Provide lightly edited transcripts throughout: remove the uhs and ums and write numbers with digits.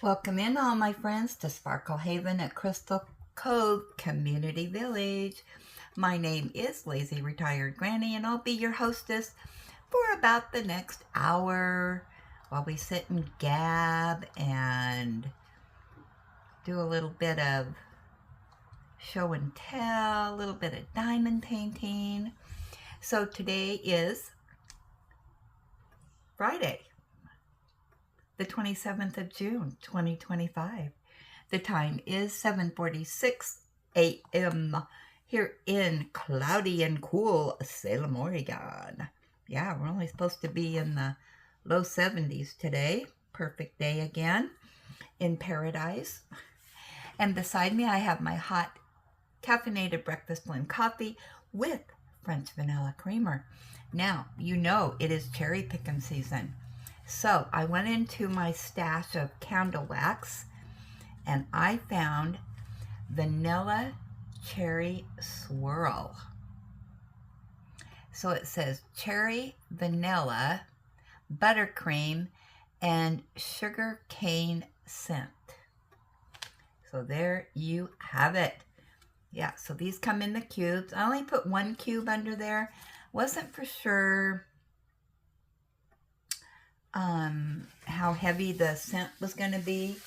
Welcome in all my friends to Sparkle Haven at Crystal Cove Community Village. My name is Lazy Retired Granny and I'll be your hostess for about the next hour while we sit and gab and do a little bit of show and tell, a little bit of diamond painting. So today is Friday, the 27th of June, 2025. The time is 7:46 a.m. here in cloudy and cool Salem, Oregon. Yeah, we're only supposed to be in the low 70s today. Perfect day again in paradise. And beside me, I have my hot caffeinated breakfast blend coffee with French vanilla creamer. Now, you know it is cherry picking season. So I went into my stash of candle wax and I found vanilla cherry swirl. So it says cherry, vanilla, buttercream, and sugar cane scent. So there you have it. Yeah, so these come in the cubes. I only put one cube under there. Wasn't for sure how heavy the scent was going to be.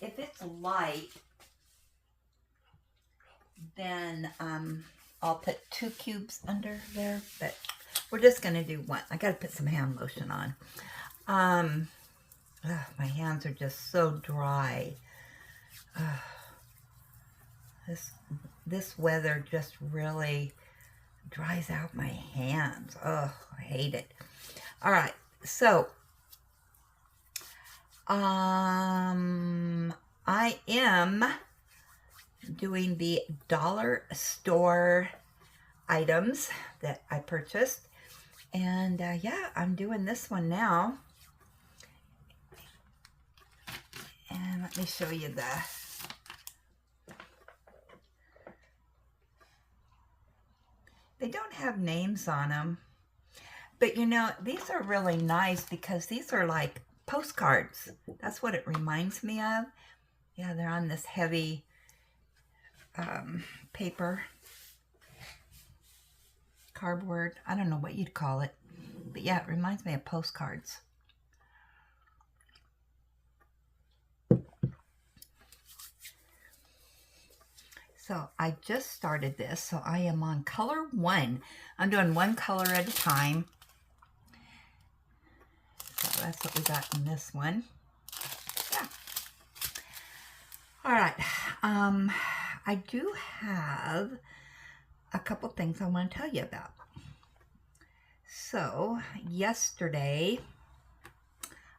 If it's light, then I'll put 2 cubes under there, but we're just going to do one. I got to put some hand lotion on. My hands are just so dry. This weather just really dries out my hands. Oh, I hate it. All right, so I am doing the dollar store items that I purchased. And yeah, I'm doing this one now. And let me show you they don't have names on them. But you know, these are really nice because these are like postcards. That's what it reminds me of. Yeah, they're on this heavy paper, cardboard. I don't know what you'd call it. But yeah, it reminds me of postcards. So I just started this, so I am on color 1. I'm doing one color at a time. So that's what we got in this one. Yeah. All right. I do have a couple things I want to tell you about. So yesterday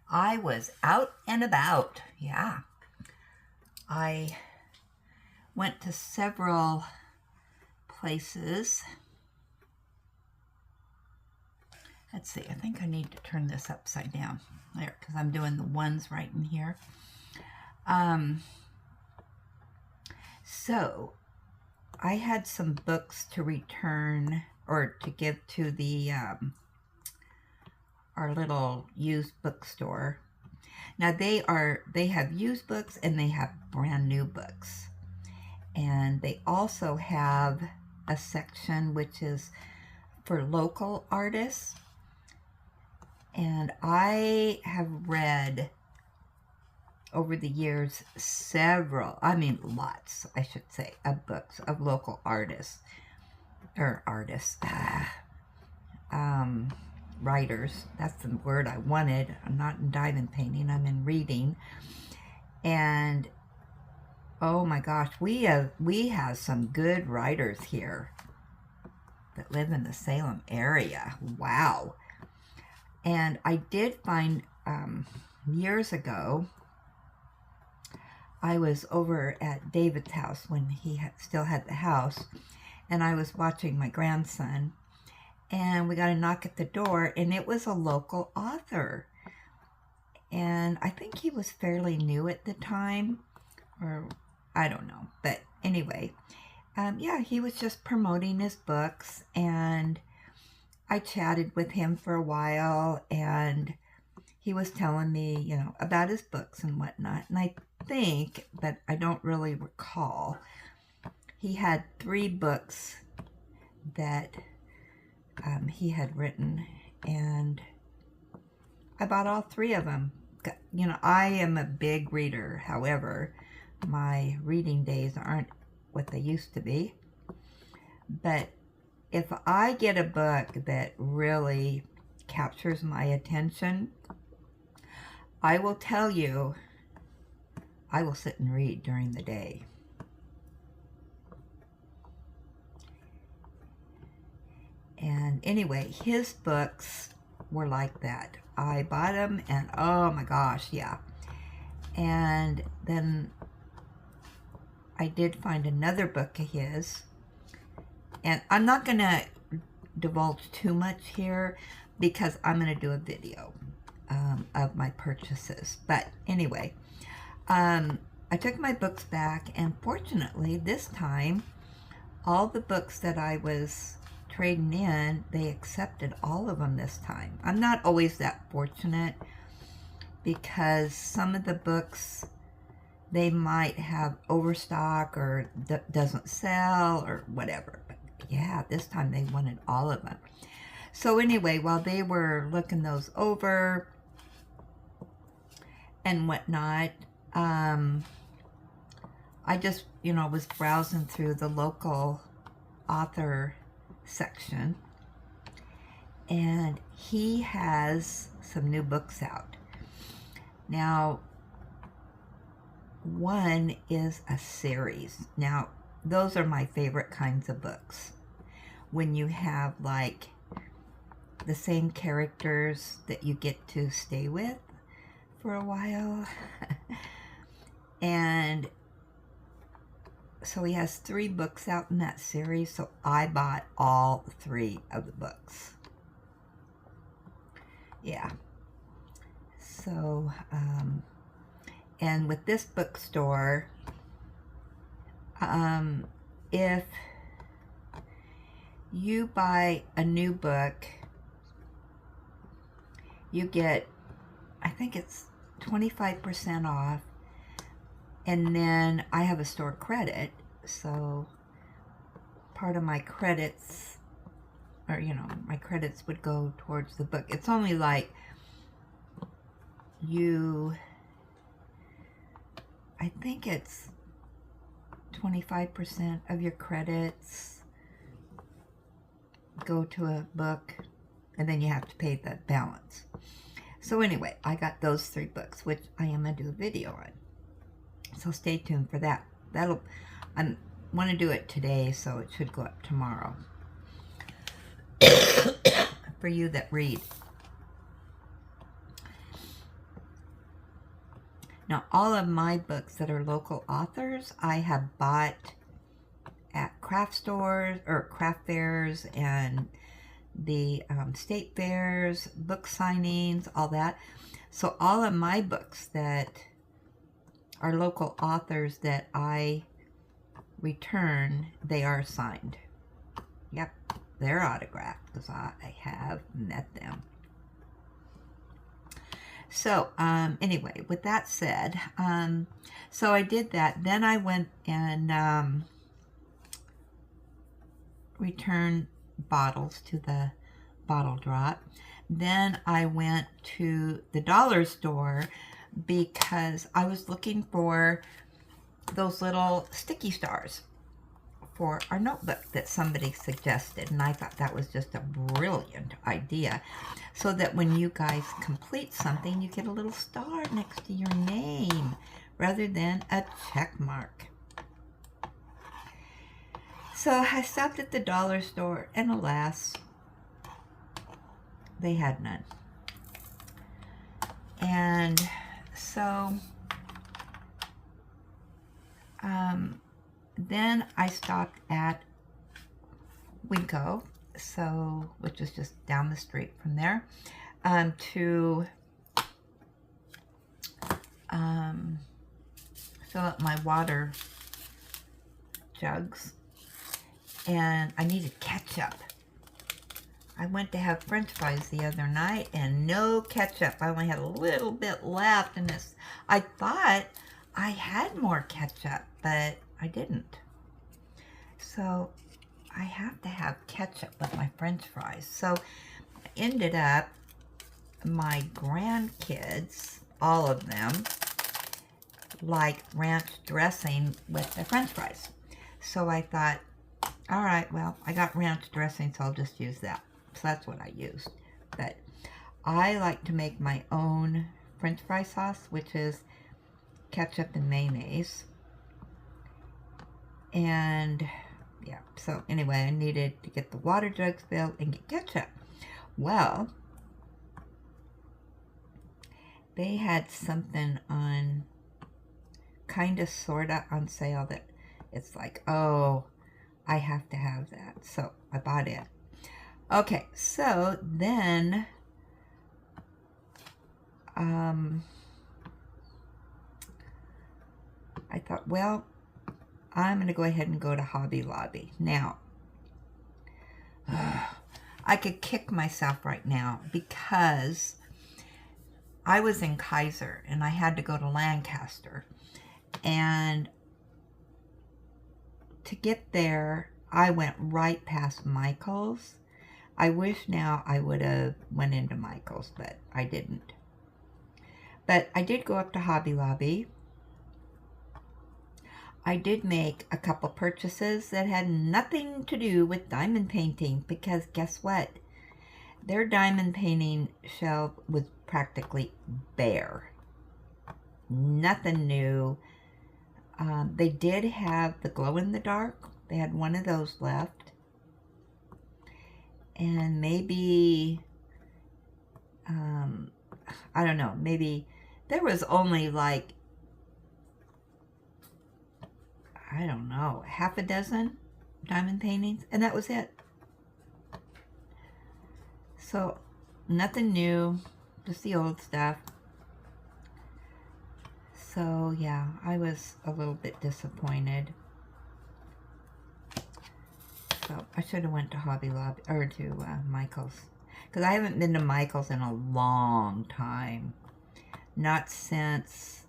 I was out and about. Yeah. I went to several places. Let's see, I think I need to turn this upside down there because I'm doing the ones right in here. So I had some books to return or to give to the our little used bookstore. Now they have used books and they have brand new books. And they also have a section which is for local artists. And I have read over the years lots, I should say, of books of local artists. Or writers. That's the word I wanted. I'm not in diamond painting, I'm in reading. And oh my gosh, we have some good writers here that live in the Salem area. Wow. And I did find years ago, I was over at David's house when he still had the house, and I was watching my grandson, and we got a knock at the door, and it was a local author. And I think he was fairly new at the time, or I don't know. But anyway, yeah, he was just promoting his books, and I chatted with him for a while, and he was telling me, you know, about his books and whatnot. And I think, but I don't really recall, he had 3 books that he had written, and I bought all 3 of them. You know, I am a big reader. However, my reading days aren't what they used to be. But if I get a book that really captures my attention, I will tell you, I will sit and read during the day. And anyway, his books were like that. I bought them, and oh my gosh, yeah. And then I did find another book of his, and I'm not going to divulge too much here because I'm going to do a video of my purchases. But anyway, I took my books back, and fortunately this time, all the books that I was trading in, they accepted all of them this time. I'm not always that fortunate because some of the books, they might have overstock or doesn't sell or whatever. But yeah, this time they wanted all of them. So anyway, while they were looking those over and whatnot, I just, you know, was browsing through the local author section, and he has some new books out. Now, one is a series. Now, those are my favorite kinds of books. When you have like the same characters that you get to stay with for a while. And so he has 3 books out in that series, so I bought all 3 of the books. Yeah. So, and with this bookstore, if you buy a new book, you get, I think it's 25% off. And then I have a store credit, so part of my credits, or you know, my credits would go towards the book. It's only like I think it's 25% of your credits go to a book, and then you have to pay the balance. So anyway, I got those 3 books, which I am going to do a video on. So stay tuned for that. I want to do it today, so it should go up tomorrow. For you that read. Now, all of my books that are local authors, I have bought at craft stores, or craft fairs, and the state fairs, book signings, all that. So all of my books that are local authors that I return, they are signed. Yep, they're autographed because I have met them. So, anyway, with that said, so I did that. Then I went and returned bottles to the bottle drop. Then I went to the dollar store because I was looking for those little sticky stars for our notebook that somebody suggested, and I thought that was just a brilliant idea, so that when you guys complete something, you get a little star next to your name rather than a check mark. So I stopped at the dollar store, and alas, they had none. And so then I stopped at Winco, which is just down the street from there, to fill up my water jugs, and I needed ketchup. I went to have French fries the other night and no ketchup. I only had a little bit left, and I thought I had more ketchup, but I didn't. So I have to have ketchup with my French fries. So I ended up, my grandkids, all of them, like ranch dressing with the French fries. So I thought, all right, well, I got ranch dressing, so I'll just use that. So that's what I used. But I like to make my own French fry sauce, which is ketchup and mayonnaise. And yeah, so anyway, I needed to get the water jugs filled and get ketchup. Well, they had something on, kind of, sort of on sale that it's like, oh, I have to have that. So I bought it. Okay, so then I thought, well, I'm going to go ahead and go to Hobby Lobby. Now, I could kick myself right now because I was in Kaiser and I had to go to Lancaster. And to get there, I went right past Michael's. I wish now I would have went into Michael's, but I didn't. But I did go up to Hobby Lobby. I did make a couple purchases that had nothing to do with diamond painting, because guess what? Their diamond painting shelf was practically bare. Nothing new. They did have the glow-in-the-dark. They had one of those left. And maybe, I don't know, maybe there was only like, I don't know, half a dozen diamond paintings, and that was it. So, nothing new, just the old stuff. So, yeah, I was a little bit disappointed. So, I should have went to Hobby Lobby, or to Michael's. Because I haven't been to Michael's in a long time. Not since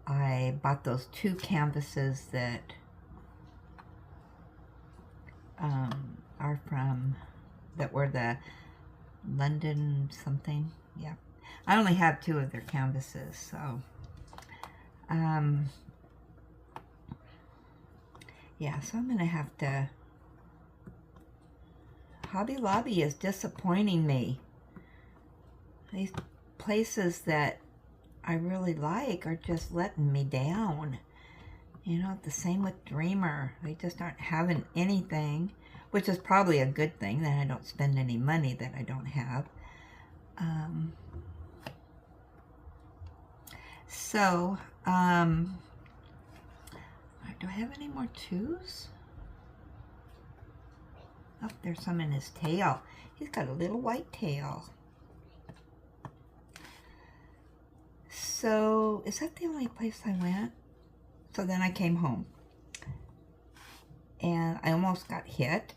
I bought those 2 canvases that are from, that were the London something. Yeah. I only have 2 of their canvases, so. Yeah, so I'm going to have to. Hobby Lobby is disappointing me. These places that I really like are just letting me down. You know, the same with Dreamer. They just aren't having anything, which is probably a good thing, that I don't spend any money that I don't have. So, do I have any more 2s? Oh, there's some in his tail. He's got a little white tail. So, is that the only place I went? So then I came home. And I almost got hit.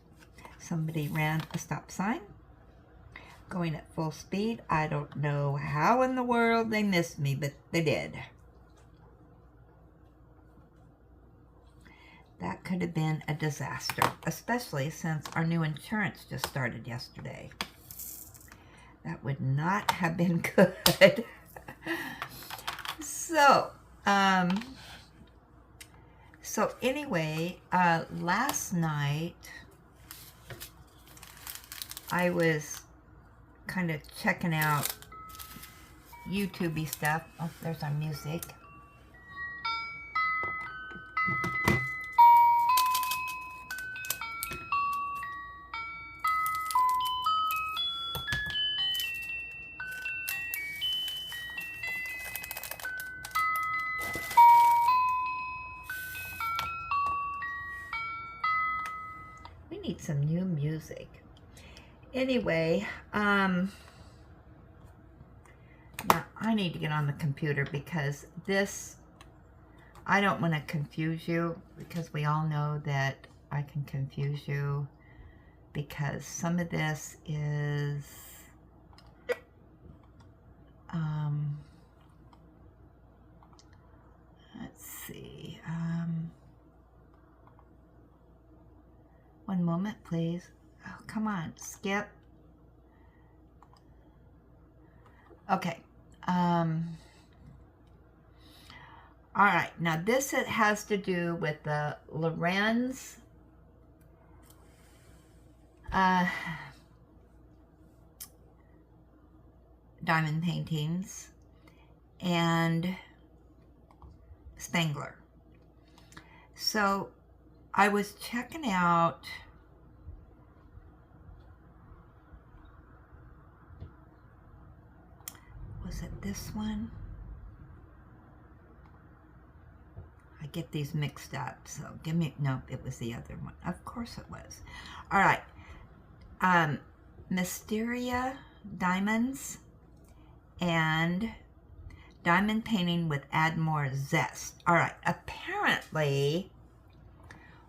Somebody ran a stop sign, going at full speed. I don't know how in the world they missed me, but they did. That could have been a disaster, especially since our new insurance just started yesterday. That would not have been good. So anyway, last night I was kind of checking out YouTube-y stuff. Oh, there's our music. We need some new music. Anyway, now I need to get on the computer because this, I don't want to confuse you, because we all know that I can confuse you because some of this is let's see, one moment please. Oh, come on, skip. Okay. All right, now this it has to do with the Lorenz diamond paintings and Spangler. So I was checking out was it this one? I get these mixed up, so give me, no, it was the other one. Of course it was. All right. Mysteria Diamonds and Diamond Painting with Add More Zest. All right. Apparently,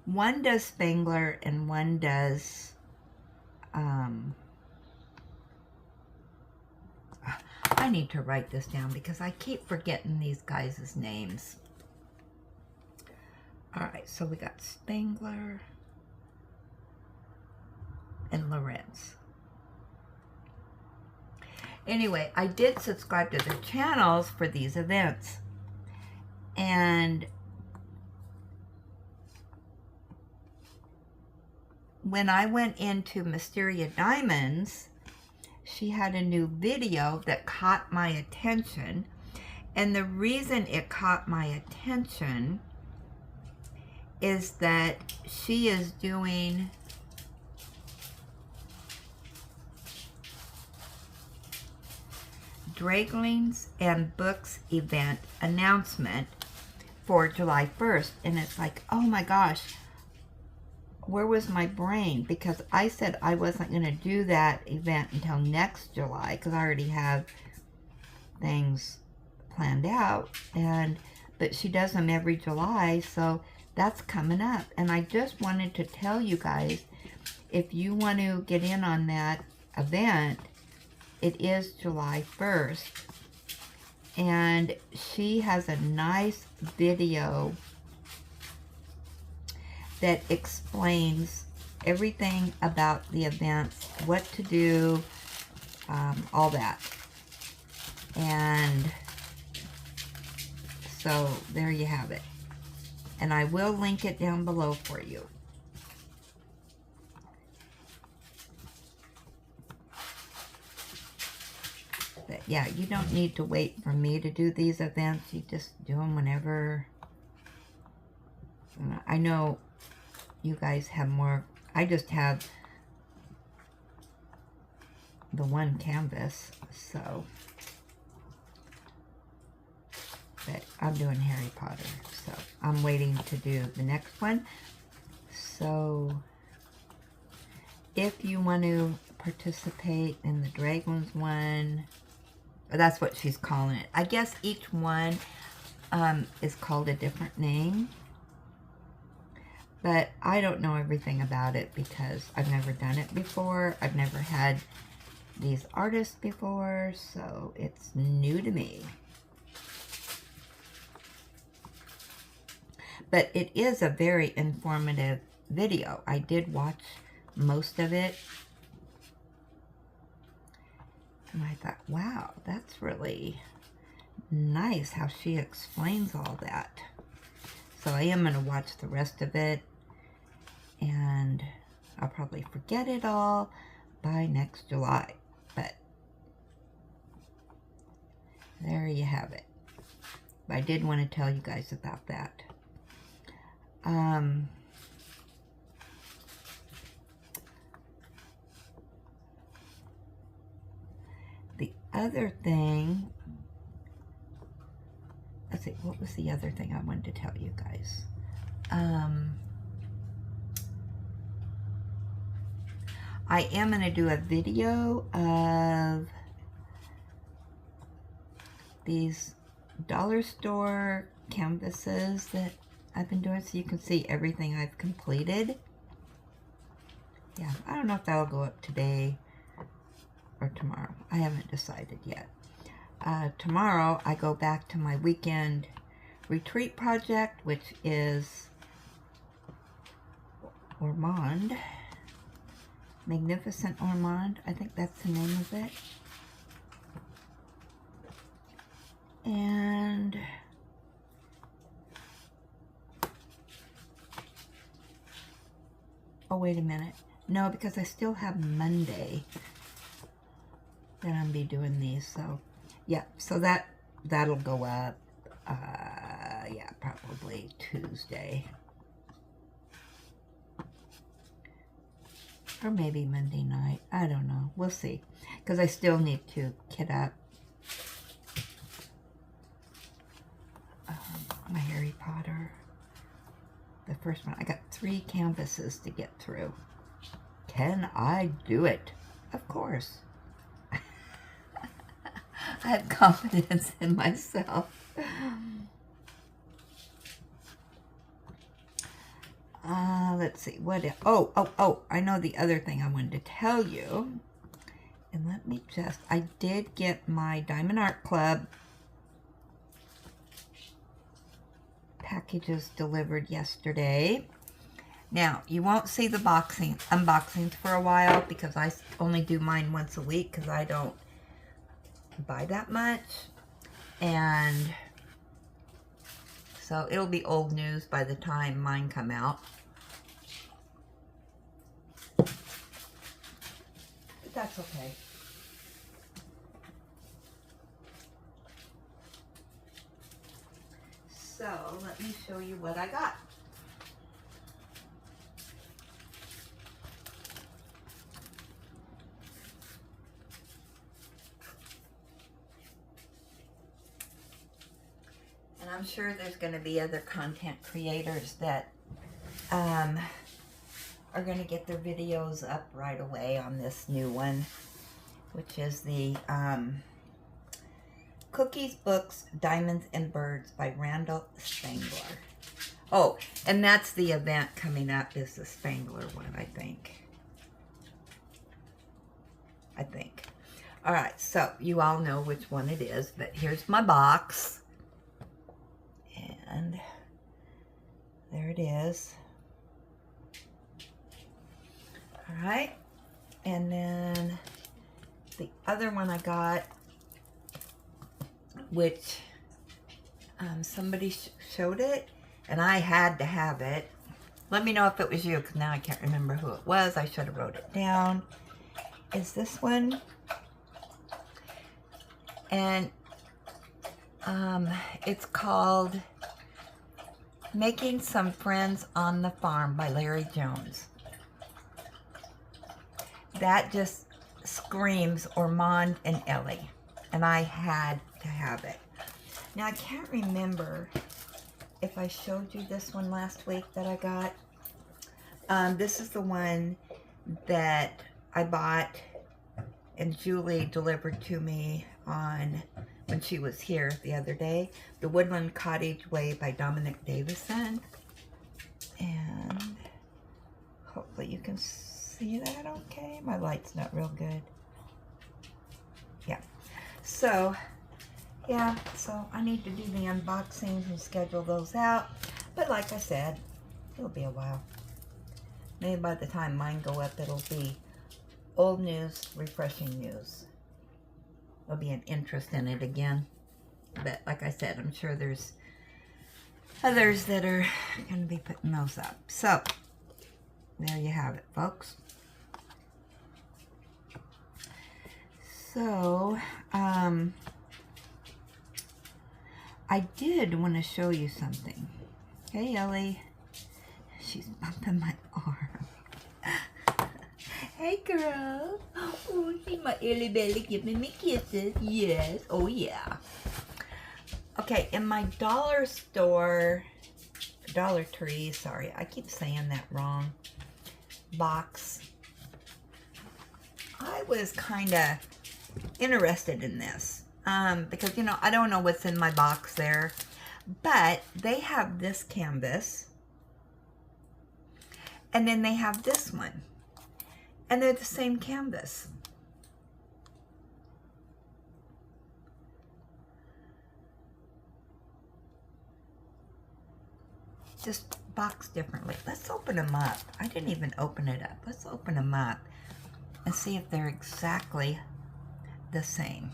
one does Spangler and one does, I need to write this down because I keep forgetting these guys' names. Alright, so we got Spangler and Lorenz. Anyway, I did subscribe to their channels for these events. And when I went into Mysteria Diamonds, she had a new video that caught my attention. And the reason it caught my attention is that she is doing Draglings and Books event announcement for July 1st. And it's like, oh my gosh, where was my brain? Because I said I wasn't going to do that event until next July because I already have things planned out. But she does them every July, so that's coming up. And I just wanted to tell you guys, if you want to get in on that event, it is July 1st. And she has a nice video that explains everything about the events, what to do, all that. And so there you have it. And I will link it down below for you. But yeah, you don't need to wait for me to do these events. You just do them whenever. I know you guys have more. I just have the one canvas, so. But I'm doing Harry Potter, so I'm waiting to do the next one. So if you want to participate in the Dragons one, that's what she's calling it. I guess each one is called a different name, but I don't know everything about it because I've never done it before. I've never had these artists before, so it's new to me. But it is a very informative video. I did watch most of it. And I thought, wow, that's really nice how she explains all that. So I am going to watch the rest of it. And I'll probably forget it all by next July. But there you have it. But I did want to tell you guys about that. The other thing, let's see, what was the other thing I wanted to tell you guys? I am going to do a video of these dollar store canvases that I've been doing, so you can see everything I've completed. Yeah, I don't know if that'll go up today or tomorrow. I haven't decided yet. Tomorrow I go back to my weekend retreat project, which is Ormond. Magnificent Ormond. I think that's the name of it. And oh, wait a minute. No, because I still have Monday that I'm be doing these. So, yeah. So that'll go up. Yeah, probably Tuesday. Or maybe Monday night. I don't know. We'll see. Because I still need to kit up my Harry Potter. The first one. I got 3 canvases to get through. Can I do it? Of course. I have confidence in myself. Let's see. What? Oh, I know the other thing I wanted to tell you. And let me just, I did get my Diamond Art Club packages delivered yesterday. Now, you won't see the unboxings for a while because I only do mine once a week because I don't buy that much. And so it'll be old news by the time mine come out. But that's okay. So let me show you what I got. And I'm sure there's going to be other content creators that are going to get their videos up right away on this new one, which is the Cookies, Books, Diamonds, and Birds by Randall Spangler. Oh, and that's the event coming up is the Spangler one, I think. All right, so you all know which one it is, but here's my box. And there it is. All right, and then the other one I got, which somebody showed it, and I had to have it. Let me know if it was you, because now I can't remember who it was. I should have wrote it down. Is this one? And it's called Making Some Friends on the Farm by Larry Jones. That just screams Ormond and Ellie, and I had to have it. Now, I can't remember if I showed you this one last week that I got. This is the one that I bought and Julie delivered to me on when she was here the other day. The Woodland Cottage Way by Dominic Davison. And hopefully you can see that okay. My light's not real good. Yeah. So, yeah. So I need to do the unboxings and schedule those out. But like I said, it'll be a while. Maybe by the time mine go up, it'll be old news, refreshing news. There'll be an interest in it again. But like I said, I'm sure there's others that are going to be putting those up. So, there you have it, folks. So, I did want to show you something. Hey, Ellie. She's bumping my arm. Hey, girl. Oh, see my Ellie belly giving me kisses. Yes. Oh, yeah. Okay, in my dollar store, Dollar Tree, sorry, I keep saying that wrong, box, I was kind of interested in this because, you know, I don't know what's in my box there, but they have this canvas, and then they have this one. And they're the same canvas. Just boxed differently. Let's open them up. I didn't even open it up. Let's open them up and see if they're exactly the same.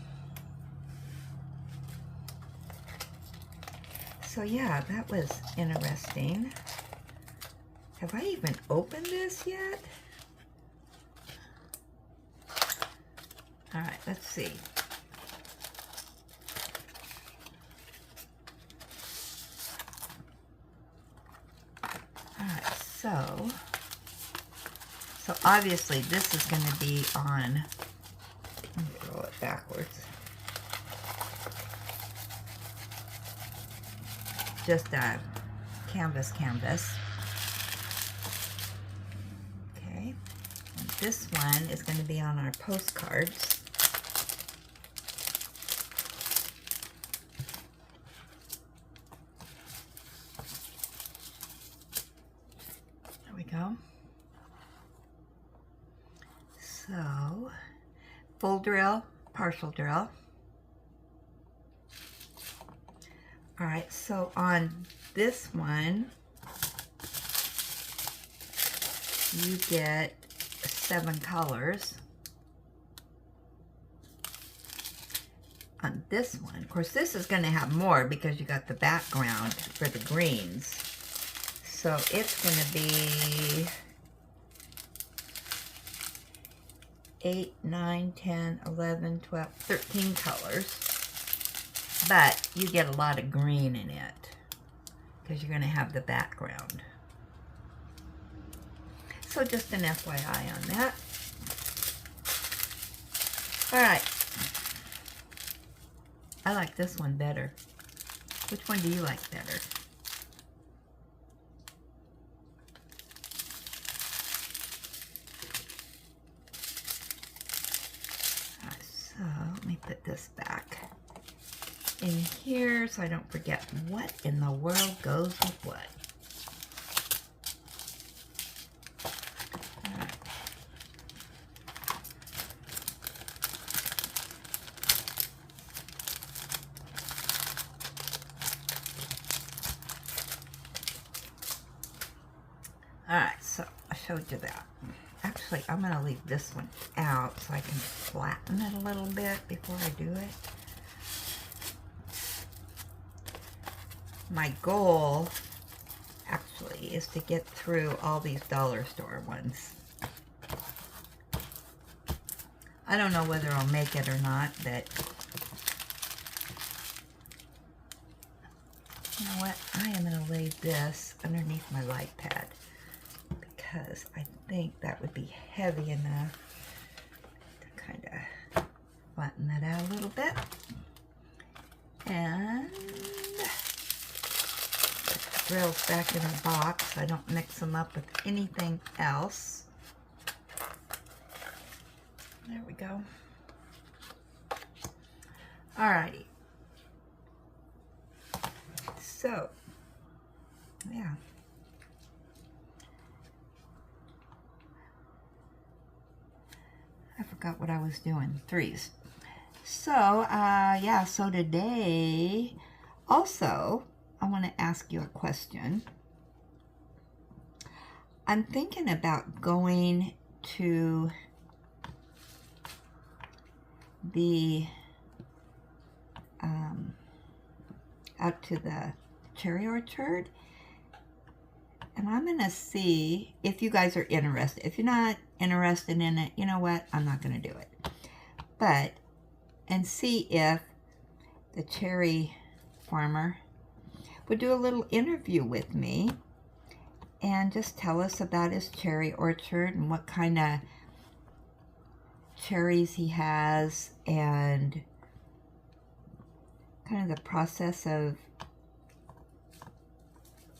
So yeah, that was interesting. Have I even opened this yet? All right, let's see. All right, so obviously this is going to be on, let me roll it backwards. Just a canvas. Okay, and this one is going to be on our postcards. There we go. So, full drill, partial drill. All right, so on this one, you get 7 colors. On this one, of course, this is going to have more because you got the background for the greens. So it's going to be 8, 9, 10, 11, 12, 13 colors. But you get a lot of green in it because you're going to have the background. So just an FYI on that. All right. I like this one better. Which one do you like better? All right, so let me put this back in here so I don't forget what in the world goes with what. Alright, so I showed you that. Actually, I'm going to leave this one out so I can flatten it a little bit before I do it. My goal, actually, is to get through all these dollar store ones. I don't know whether I'll make it or not, but you know what? I am going to lay this underneath my light pad because I think that would be heavy enough to kind of flatten that out a little bit. And drills back in a box so I don't mix them up with anything else. There we go. Alrighty. So, yeah. I forgot what I was doing. 3s. So, yeah, so today, also, I want to ask you a question. I'm thinking about going to the, out to the cherry orchard, and I'm going to see if you guys are interested. If you're not interested in it, you know what? I'm not going to do it. But, and see if the cherry farmer would do a little interview with me and just tell us about his cherry orchard and what kind of cherries he has and kind of the process of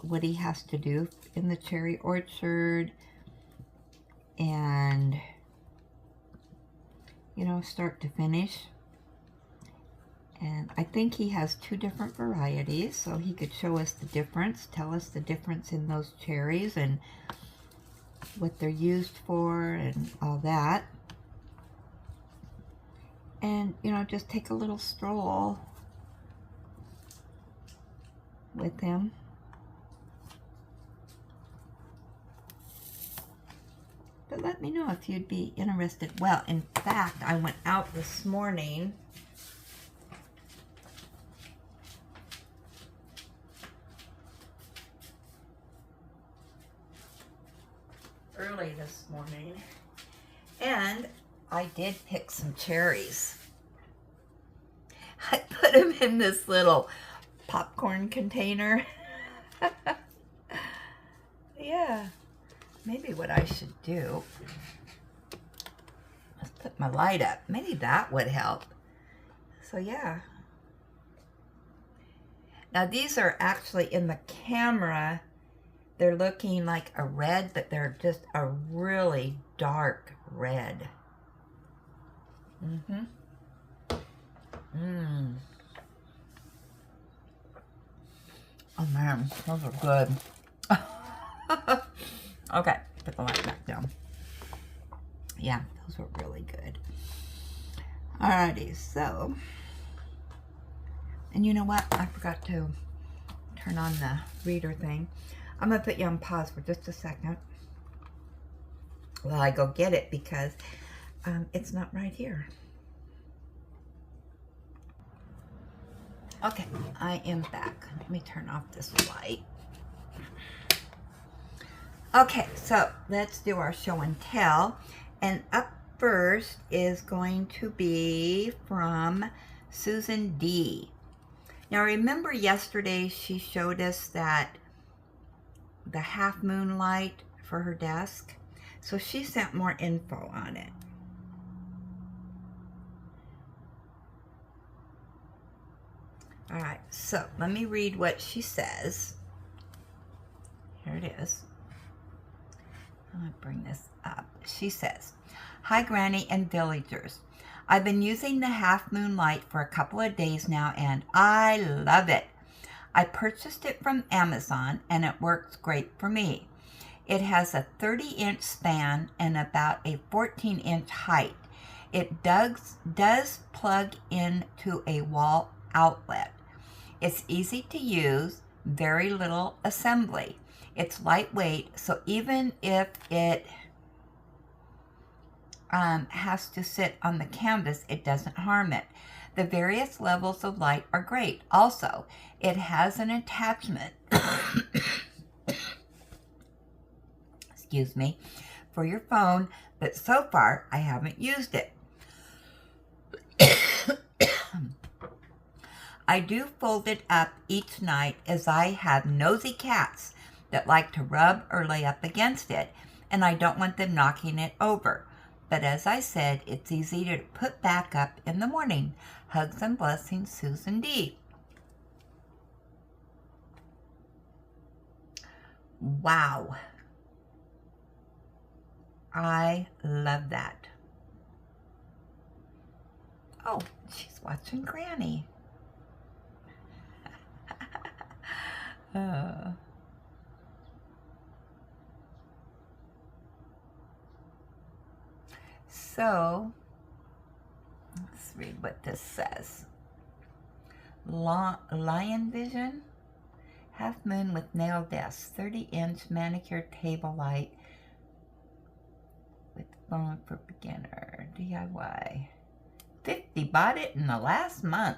what he has to do in the cherry orchard and, you know, start to finish. And I think he has 2 different varieties, so he could show us the difference, tell us the difference in those cherries, and what they're used for and all that. And, you know, just take a little stroll with him. But let me know if you'd be interested. Well, in fact, I went out this morning. Early this morning. And I did pick some cherries. I put them in this little popcorn container. Yeah. Maybe what I should do, let's put my light up. Maybe that would help. So yeah. Now these are actually in the camera. They're looking like a red, but they're just a really dark red. Oh man, those are good. Okay, put the light back down. Yeah, those were really good. Alrighty, so, and you know what? I forgot to turn on the reader thing. I'm gonna put you on pause for just a second while I go get it because it's not right here. Okay, I am back. Let me turn off this light. Okay, so let's do our show and tell. And up first is going to be from Susan D. Now remember yesterday she showed us that the half moon light for her desk? So she sent more info on it. All right, so let me read what she says. Here it is. I'm going to bring this up. She says, "Hi, Granny and villagers. I've been using the half moon light for a couple of days now, and I love it. I purchased it from Amazon, and it works great for me. It has a 30-inch span and about a 14-inch height. It does plug into a wall outlet. It's easy to use, very little assembly. It's lightweight, so even if it has to sit on the canvas, it doesn't harm it. The various levels of light are great. Also, it has an attachment excuse me, for your phone, but so far I haven't used it. I do fold it up each night as I have nosy cats that like to rub or lay up against it, and I don't want them knocking it over. But as I said, it's easy to put back up in the morning. Hugs and blessings, Susan D." Wow. I love that. Oh, she's watching Granny. So, let's read what this says. Lion Vision, half moon with nail desk, 30-inch manicure table light with phone for beginner, DIY. 50, bought it in the last month.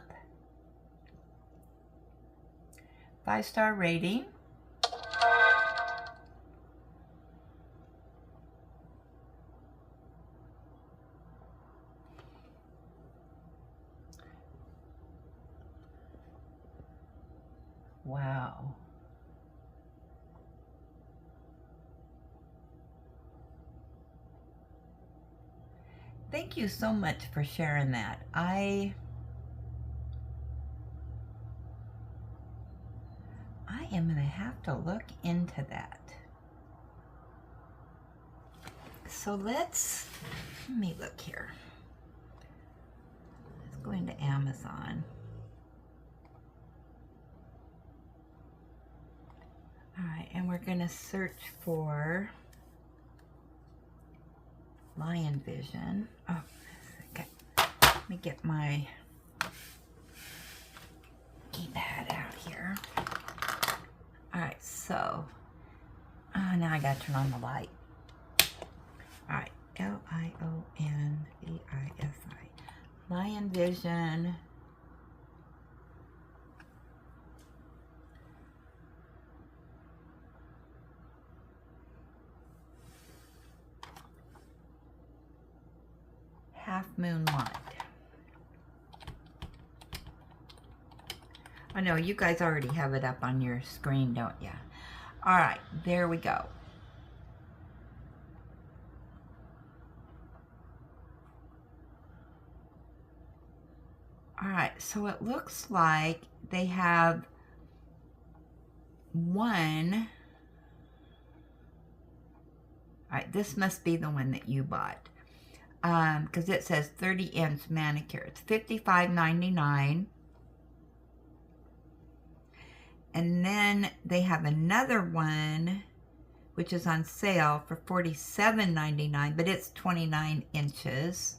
5-star rating. Wow. Thank you so much for sharing that. I am going to have to look into that. So let me look here. Let's go into Amazon. All right, and we're going to search for Lion Vision. Oh, okay. Let me get my keypad out here. All right, so now I gotta turn on the light. All right, Lionvisi. Lion Vision. Half Moon Light. I know you guys already have it up on your screen, don't you? All right, there we go. All right, so it looks like they have one. All right, this must be the one that you bought. Because it says 30-inch manicure. It's $55.99. And then they have another one, which is on sale for $47.99, but it's 29 inches.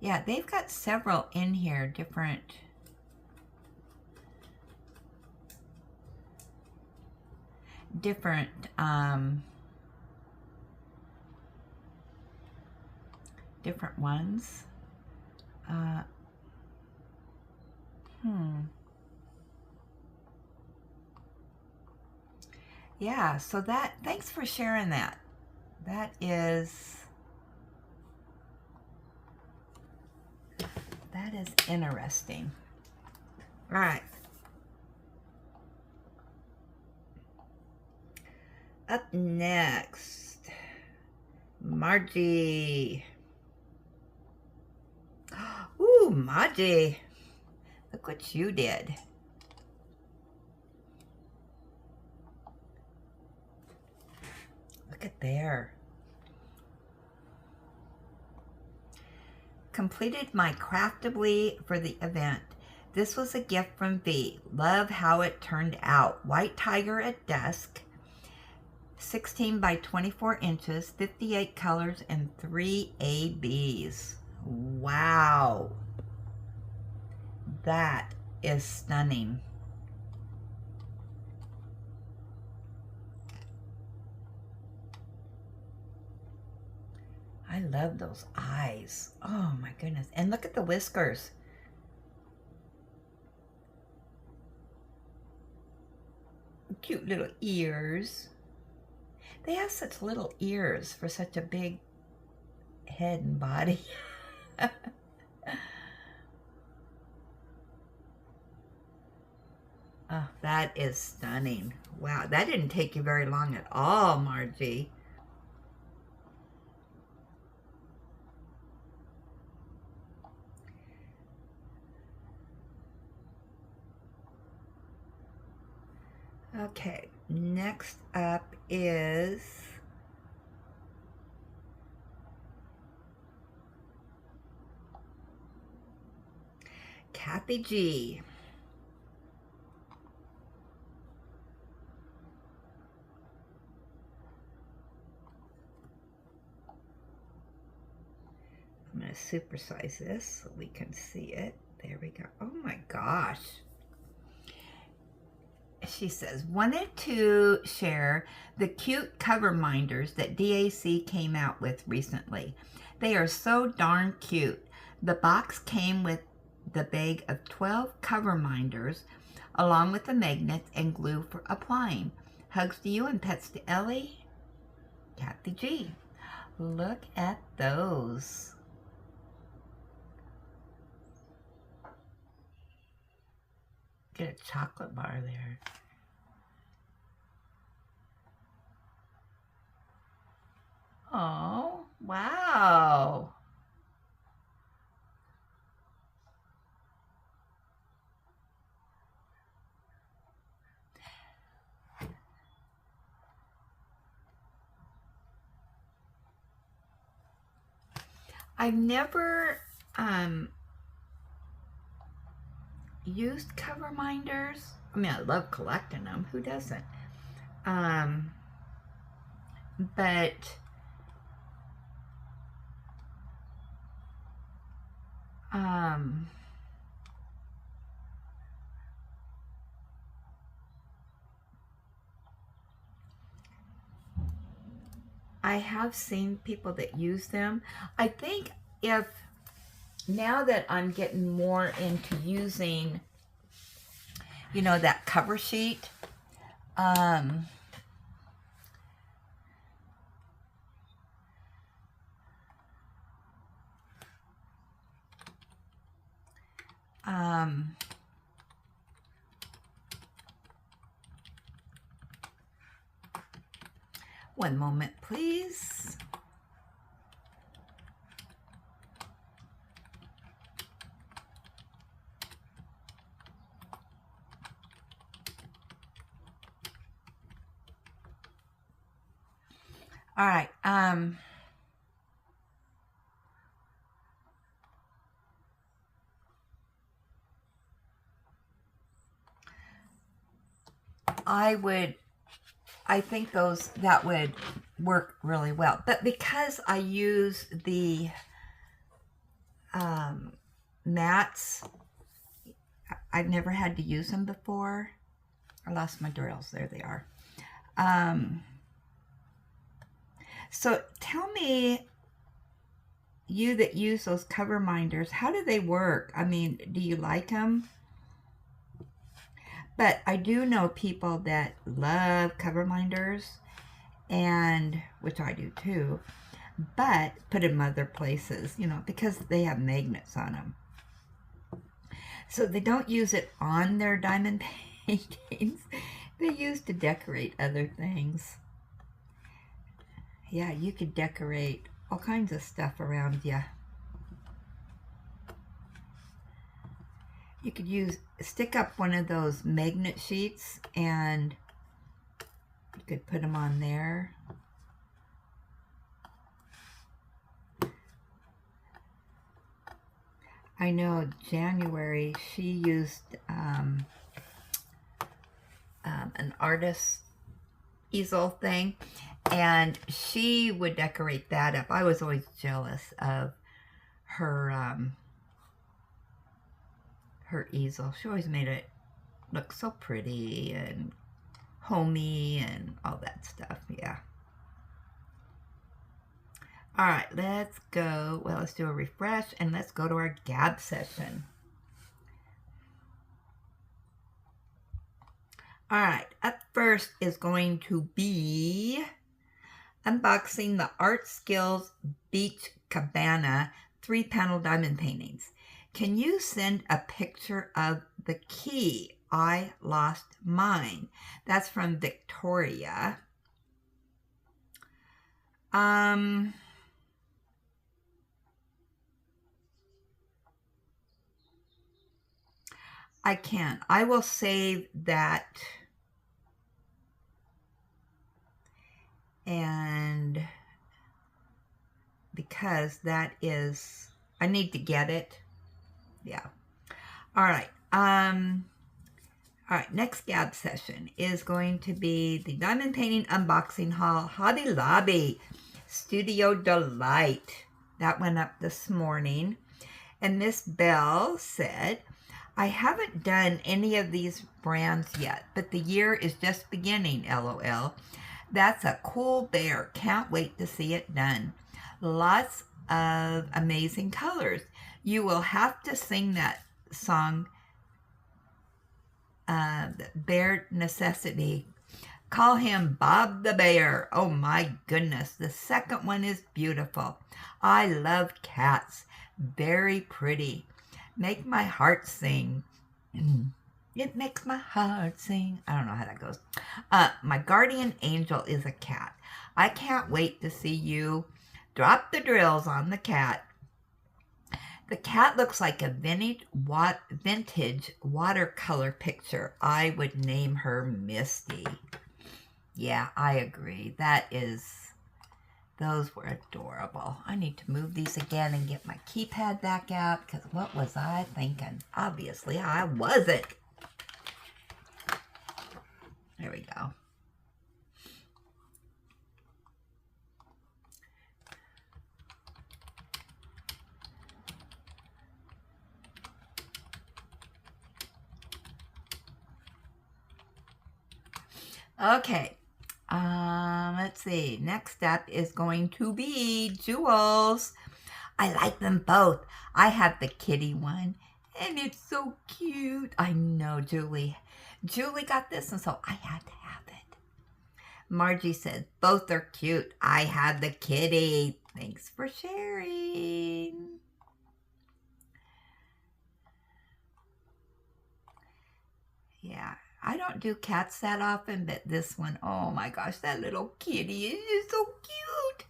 Yeah, they've got several in here, different ones. Yeah, so thanks for sharing that. That is interesting. All right. Up next, Margie. Ooh, Margie. Look what you did. Look at there. Completed my Craftably for the event. This was a gift from V. Love how it turned out. White tiger at dusk. 16 by 24 inches, 58 colors, and 3 ABs. Wow. That is stunning. I love those eyes. Oh my goodness. And look at the whiskers. Cute little ears. They have such little ears for such a big head and body. Oh, that is stunning. Wow, that didn't take you very long at all, Margie. Okay, next up is Kathy G. I'm going to supersize this so we can see it. There we go. Oh my gosh. She says, wanted to share the cute cover minders that DAC came out with recently. They are so darn cute. The box came with the bag of 12 cover minders along with the magnets and glue for applying. Hugs to you and pets to Ellie. Kathy G. Look at those. Get a chocolate bar there. Oh, wow. I've never used cover minders. I mean, I love collecting them. Who doesn't? But I have seen people that use them. I think if now that I'm getting more into using, you know, that cover sheet, um, one moment, please. All right. I think that would work really well. But because I use the mats, I've never had to use them before. I lost my drills. There they are. So tell me, you that use those cover minders, how do they work? I mean, do you like them? But I do know people that love cover minders, and which I do too, but put them other places, you know, because they have magnets on them. So they don't use it on their diamond paintings. They use to decorate other things. Yeah, you could decorate all kinds of stuff around you. You could stick up one of those magnet sheets and you could put them on there. I know January she used an artist easel thing, and she would decorate that up. I was always jealous of her her easel. She always made it look so pretty and homey and all that stuff. Yeah. All right, let's go. Well, let's do a refresh and let's go to our gab session. All right, up first is going to be unboxing the Art Skills Beach Cabana 3-panel diamond paintings. Can you send a picture of the key? I lost mine. That's from Victoria. I can. I will save that. And because that is, I need to get it. Yeah. All right. All right. Next gab session is going to be the diamond painting unboxing haul, Hobby Lobby Studio Delight. That went up this morning. And Miss Bell said, I haven't done any of these brands yet, but the year is just beginning, LOL. That's a cool bear. Can't wait to see it done. Lots of amazing colors. You will have to sing that song, Bear Necessity. Call him Bob the Bear. Oh my goodness. The second one is beautiful. I love cats. Very pretty. Make my heart sing. It makes my heart sing. I don't know how that goes. My guardian angel is a cat. I can't wait to see you drop the drills on the cat. The cat looks like a vintage watercolor picture. I would name her Misty. Yeah, I agree. That is Those were adorable. I need to move these again and get my keypad back out, because what was I thinking? Obviously, I wasn't. There we go. Okay. Let's see. Next up is going to be Jewels. I like them both. I have the kitty one, and it's so cute. I know, Julie. Julie got this, and so I had to have it. Margie said, both are cute. I had the kitty. Thanks for sharing. Yeah. I don't do cats that often, but this one, oh my gosh, that little kitty is so cute.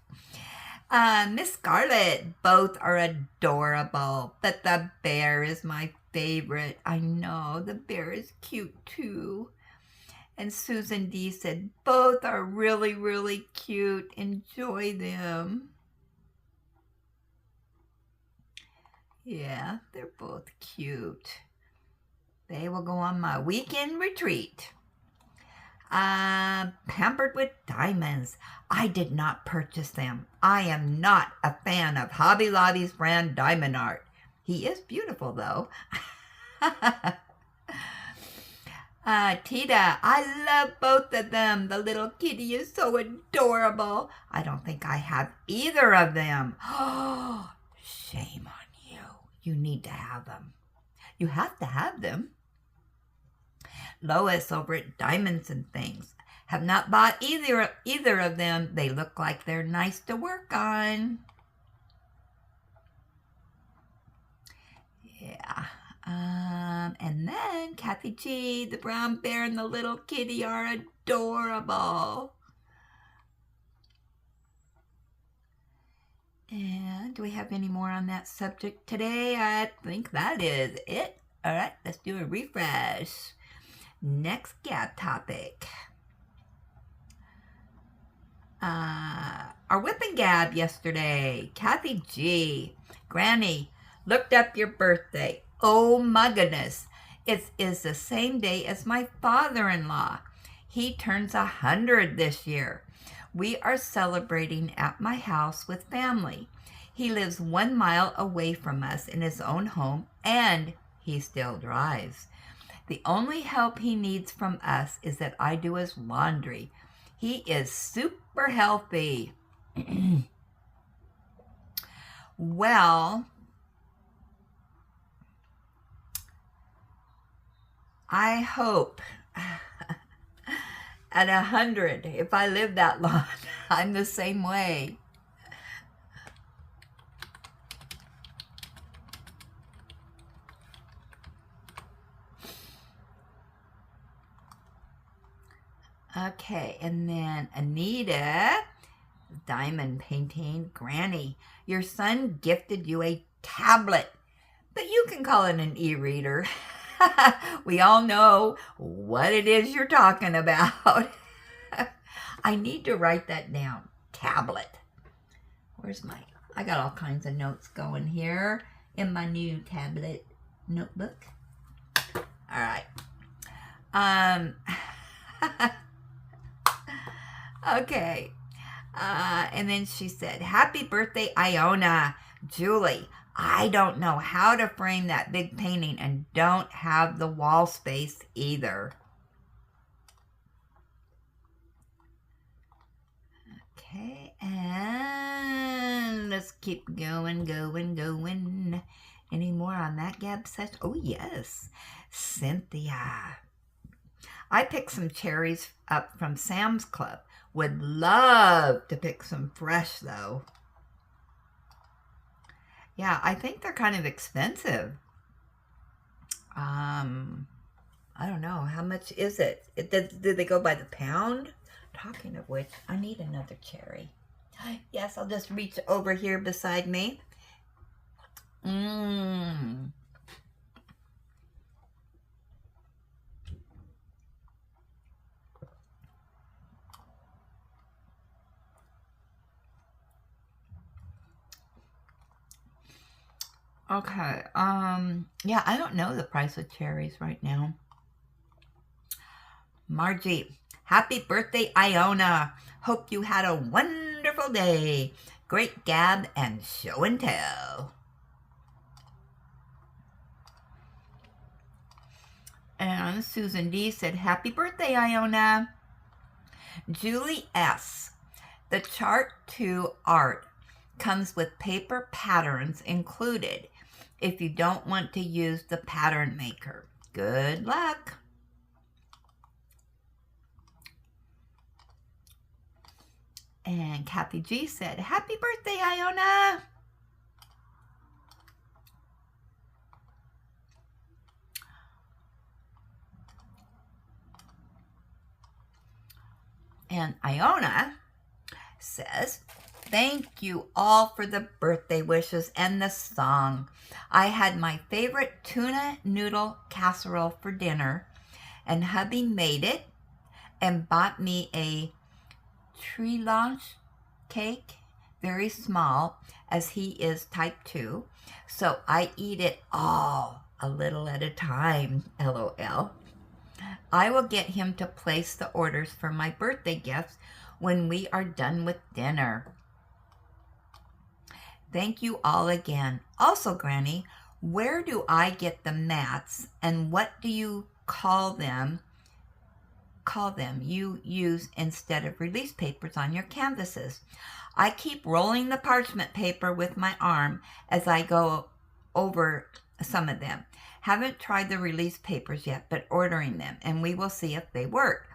Miss Scarlett, both are adorable, but the bear is my favorite. I know, the bear is cute too. And Susan D said, both are really, really cute. Enjoy them. Yeah, they're both cute. They will go on my weekend retreat. Pampered with Diamonds. I did not purchase them. I am not a fan of Hobby Lobby's brand diamond art. He is beautiful, though. Tita, I love both of them. The little kitty is so adorable. I don't think I have either of them. Oh, shame on you. You need to have them. You have to have them. Lois over at Diamonds and Things. Have not bought either of them. They look like they're nice to work on. Yeah. And then Kathy G, the brown bear and the little kitty are adorable. And do we have any more on that subject today? I think that is it. All right, let's do a refresh. Next gab topic. Our whip and gab yesterday. Kathy G. Granny, looked up your birthday. Oh my goodness. It is the same day as my father-in-law. He turns 100 this year. We are celebrating at my house with family. He lives 1 mile away from us in his own home, and he still drives. The only help he needs from us is that I do his laundry. He is super healthy. Well, I hope at 100, if I live that long, I'm the same way. Okay, and then Anita, diamond painting. Granny, your son gifted you a tablet, but you can call it an e-reader. We all know what it is you're talking about. I need to write that down. Tablet. Where's I got all kinds of notes going here in my new tablet notebook. All right. Okay. And then she said, happy birthday, Iona. Julie, I don't know how to frame that big painting and don't have the wall space either. Okay, and let's keep going. Any more on that gab session? Oh, yes. Cynthia. I picked some cherries up from Sam's Club. Would love to pick some fresh, though. Yeah, I think they're kind of expensive. I don't know. How much is it? Did they go by the pound? Talking of which, I need another cherry. Yes, I'll just reach over here beside me. Okay. Yeah, I don't know the price of cherries right now. Margie, happy birthday, Iona. Hope you had a wonderful day. Great gab and show and tell. And Susan D said, happy birthday, Iona. Julie S. The chart to art comes with paper patterns included if you don't want to use the pattern maker. Good luck. And Kathy G said, happy birthday, Iona. And Iona says, thank you all for the birthday wishes and the song. I had my favorite tuna noodle casserole for dinner, and hubby made it and bought me a trelange cake, very small, as he is type 2. So I eat it all a little at a time, LOL. I will get him to place the orders for my birthday gifts when we are done with dinner. Thank you all again. Also, Granny, where do I get the mats and what do you call them you use instead of release papers on your canvases? I keep rolling the parchment paper with my arm as I go over some of them. Haven't tried the release papers yet, but ordering them, and we will see if they work.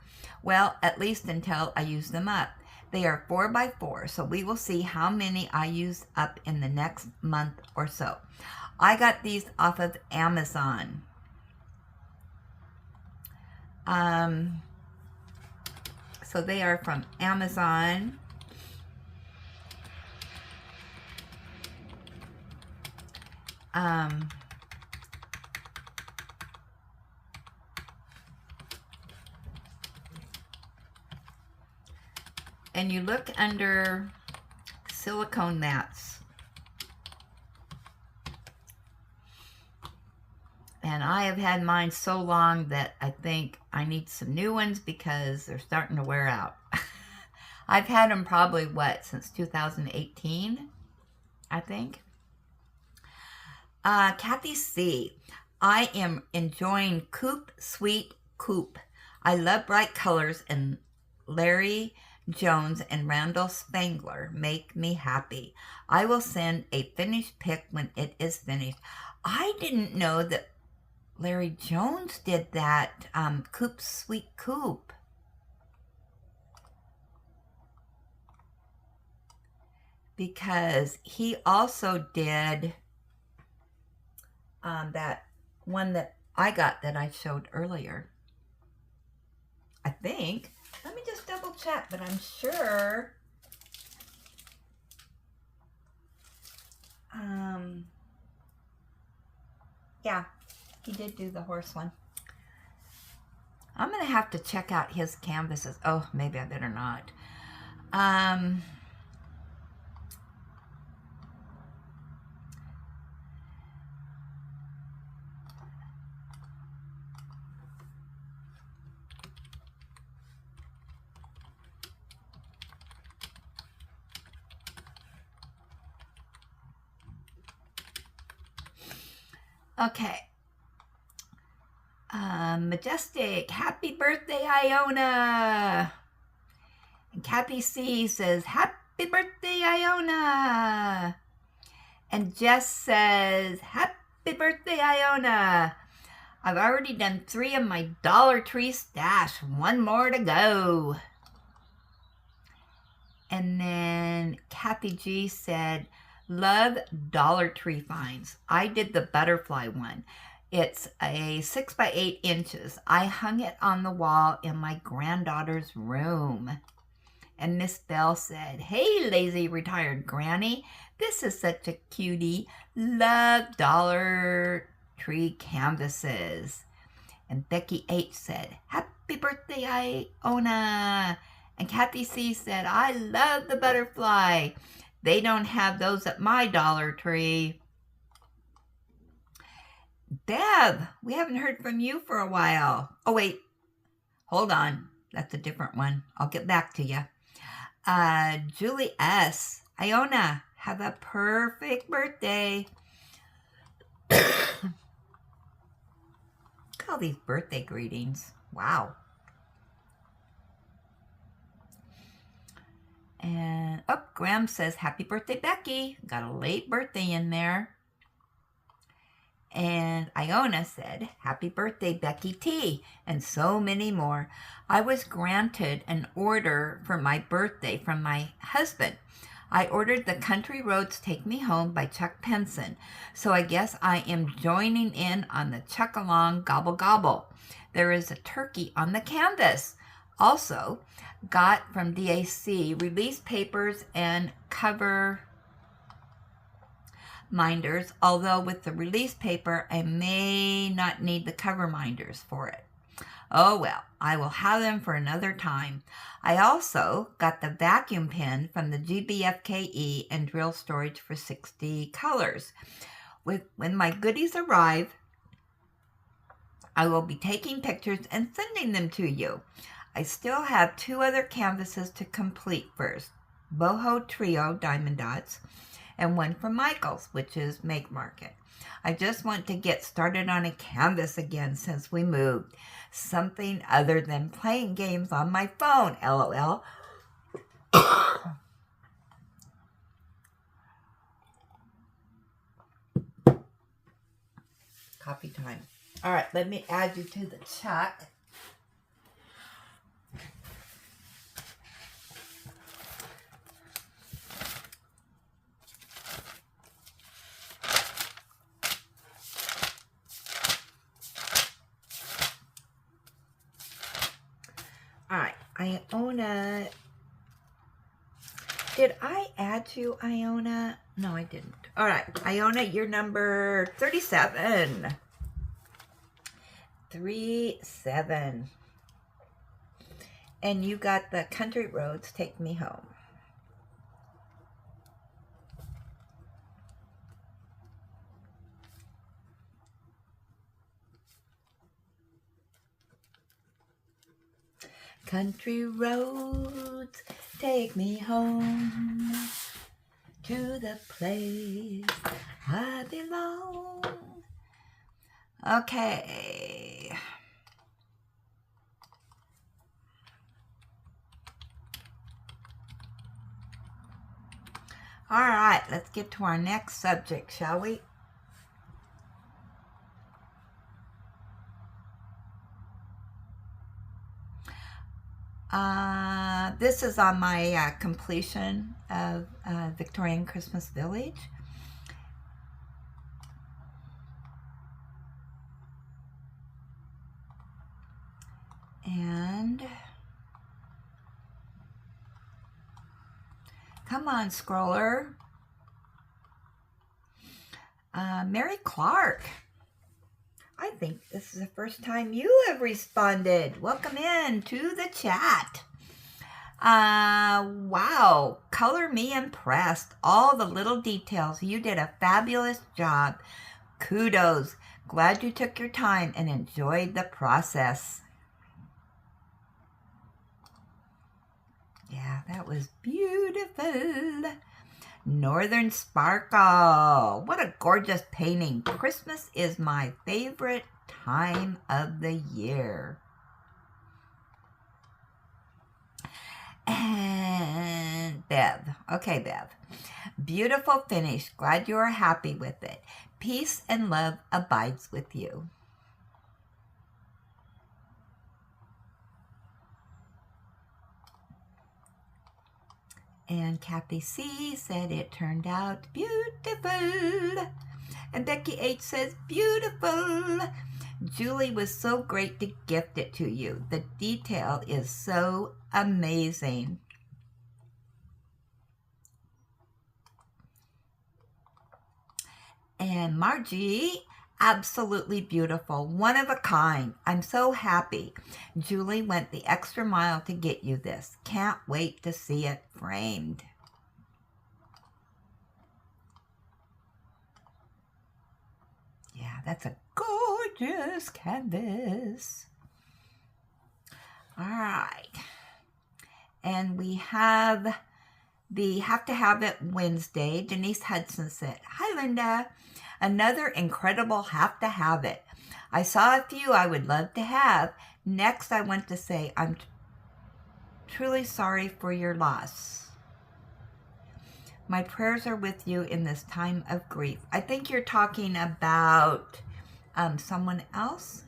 Well, at least until I use them up. They are 4x4, so we will see how many I use up in the next month or so. I got these off of Amazon. So they are from Amazon. And you look under silicone mats. And I have had mine so long that I think I need some new ones because they're starting to wear out. I've had them probably, since 2018, I think. Kathy C. I am enjoying Coop Sweet Coop. I love bright colors, and Larry Jones and Randall Spangler make me happy. I will send a finished pic when it is finished. I didn't know that Larry Jones did that, Coop Sweet Coop. Because he also did that one that I got that I showed earlier. I think. Let me just double check, but I'm sure. Yeah, he did do the horse one. I'm going to have to check out his canvases. Oh, maybe I better not. Okay. Majestic, happy birthday, Iona. And Kathy C says, happy birthday, Iona. And Jess says, happy birthday, Iona. I've already done 3 of my Dollar Tree stash. 1 more to go. And then Kathy G said, love Dollar Tree finds. I did the butterfly one. It's a 6 by 8 inches. I hung it on the wall in my granddaughter's room. And Miss Bell said, hey, lazy retired granny. This is such a cutie. Love Dollar Tree canvases. And Becky H said, happy birthday, Iona. And Kathy C said, I love the butterfly. They don't have those at my Dollar Tree. Deb, we haven't heard from you for a while. Oh, wait. Hold on. That's a different one. I'll get back to you. Julie S. Iona, have a perfect birthday. Look at all these birthday greetings. Wow. And, Graham says, happy birthday, Becky. Got a late birthday in there. And Iona said, happy birthday, Becky T. And so many more. I was granted an order for my birthday from my husband. I ordered The Country Roads Take Me Home by Chuck Penson. So I guess I am joining in on the Chuck Along Gobble Gobble. There is a turkey on the canvas. Also, got from DAC release papers and cover minders, although with the release paper, I may not need the cover minders for it. Oh well, I will have them for another time. I also got the vacuum pen from the GBFKE and drill storage for 60 colors. When my goodies arrive, I will be taking pictures and sending them to you. I still have 2 other canvases to complete first. Boho Trio Diamond Dots and one from Michael's, which is Make Market. I just want to get started on a canvas again since we moved. Something other than playing games on my phone, LOL. Coffee time. All right, let me add you to the chat. All right, Iona. Did I add you, Iona? No, I didn't. All right, Iona, you're number 37. 37. And you got The Country Roads Take Me Home. Country roads take me home to the place I belong. Okay. All right, let's get to our next subject, shall we? This is on my completion of Victorian Christmas Village. And come on, scroller. Mary Clark. I think this is the first time you have responded. Welcome in to the chat. Wow. Color me impressed. All the little details. You did a fabulous job. Kudos. Glad you took your time and enjoyed the process. Yeah, that was beautiful. Northern Sparkle. What a gorgeous painting. Christmas is my favorite time of the year. And Bev. Okay, Bev. Beautiful finish. Glad you are happy with it. Peace and love abides with you. And Kathy C. said it turned out beautiful. And Becky H. says, beautiful. Julie was so great to gift it to you. The detail is so amazing. And Margie, absolutely beautiful. One of a kind. I'm so happy. Julie went the extra mile to get you this. Can't wait to see it framed. Yeah, that's a gorgeous canvas. All right. And we have the Have to Have It Wednesday. Denise Hudson said, "Hi, Linda. Another incredible Have to Have It. I saw a few I would love to have. Next, I want to say I'm truly sorry for your loss. My prayers are with you in this time of grief." I think you're talking about someone else.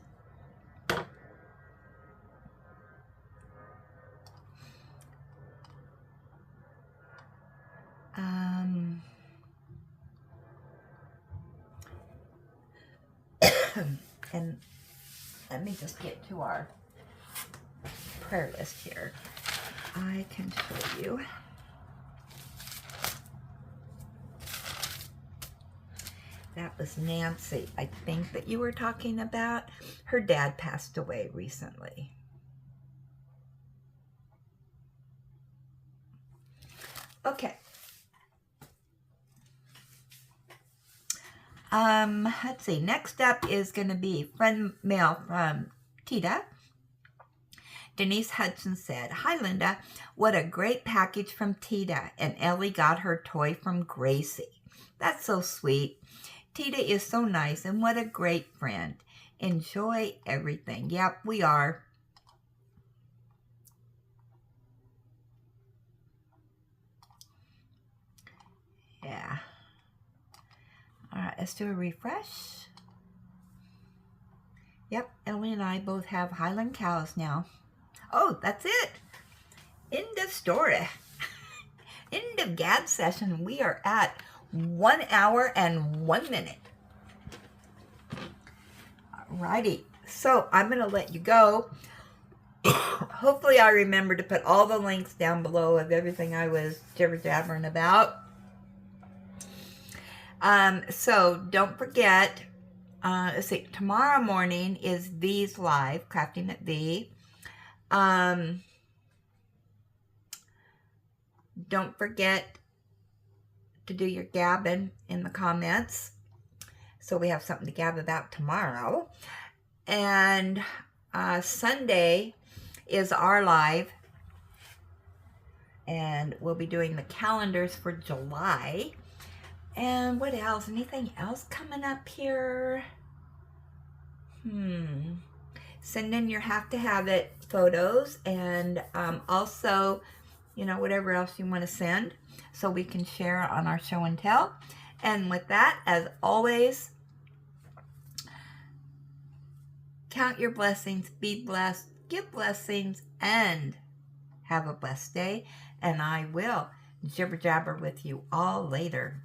And let me just get to our prayer list here. I can show you. That was Nancy, I think, that you were talking about. Her dad passed away recently. Okay. Let's see. Next up is going to be friend mail from Tita. Denise Hudson said, "Hi, Linda. What a great package from Tita. And Ellie got her toy from Gracie. That's so sweet. Tita is so nice, and what a great friend. Enjoy everything." Yep, we are. Yeah. All right, let's do a refresh. Yep, Ellie and I both have Highland cows now. Oh, that's it. End of story. End of Gad session. We are at 1 hour and 1 minute. Alrighty, so I'm going to let you go. Hopefully I remember to put all the links down below of everything I was jibber-jabbering about. So don't forget, let's see, tomorrow morning is V's Live, Crafting at V. Don't forget to do your gabbing in the comments, so we have something to gab about tomorrow. And Sunday is our live, and we'll be doing the calendars for July. And what else? Anything else coming up here? Send in your Have to Have It photos, and also, you know, whatever else you want to send, so we can share on our show and tell. And with that, as always, count your blessings, be blessed, give blessings, and have a blessed day. And I will jibber jabber with you all later.